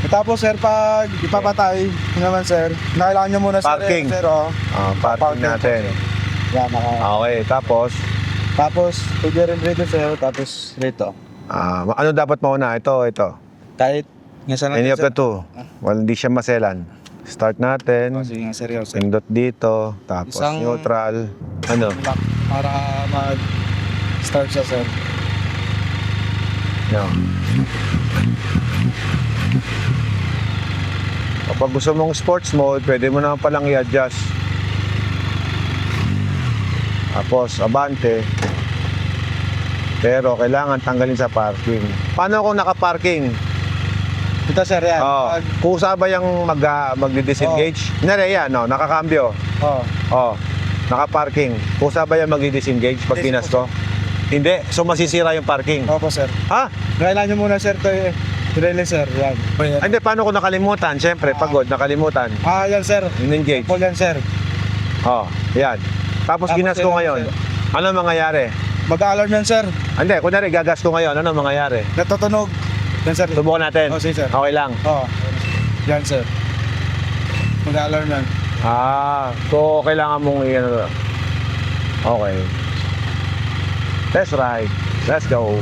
Tapos sir, pag ipapatay naman sir, kailangan nyo muna Parking. sir, oh. Parking natin. Yan, Okay, tapos pwede rin rito sir, tapos rito. ano dapat mauna? Ito. Kahit nga sana Any of the two. Well, hindi siya maselan. Start natin. sige nga sir, yun, sir. Pindot dito. Tapos Isang- neutral. Ano? Lock para mag-start siya sir. No. Kapag gusto mong sports mode, pwede mo naman palang i-adjust. Tapos, abante. Pero, kailangan tanggalin sa parking. Paano kung naka-parking? Ito sir, yan. Kung sabay yung magdi-disengage. Nare yan, no? Nakakambyo. Naka-parking. Kung sabay yung magdi-disengage pag Hindi, pinas ko. Hindi. So, masisira yung parking. Opo sir. Ha? Kailangan nyo muna sir, ito relay sir, yan. Hindi, paano kung nakalimutan? Siyempre, pagod, nakalimutan. Yan sir. In-engage. Full yan sir. Yan. Tapos ginas ko yan, ngayon. sir. Ano mangyayari? Mag-alarm yan sir. Hindi, kunwari gagas ko ngayon. Ano mangyayari? Natutunog. Yan sir. Subukan natin. Sige sir. Okay lang. Yan sir. Mag-alarm yan. So kailangan mong i-ano. Okay. That's right. Let's go.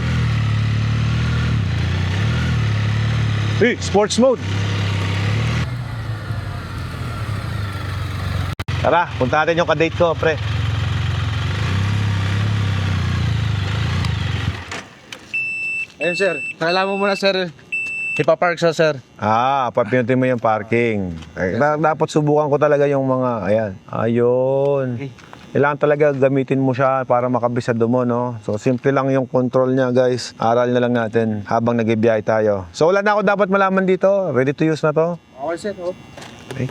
Sports mode. Tara, punta natin yung kadate ko, pre. Ayun sir. Kailangan mo muna sir. Ipapark siya sir. Papinutin mo yung parking. Dapat subukan ko talaga yung mga, ayan. Ayun. Kailangan talaga gamitin mo siya para makabisado mo, no? So, simple lang yung control niya, guys. Aral na lang natin habang nag-ibiyahe tayo. So, wala na ako dapat malaman dito. Ready to use na to? Okay sir. Okay.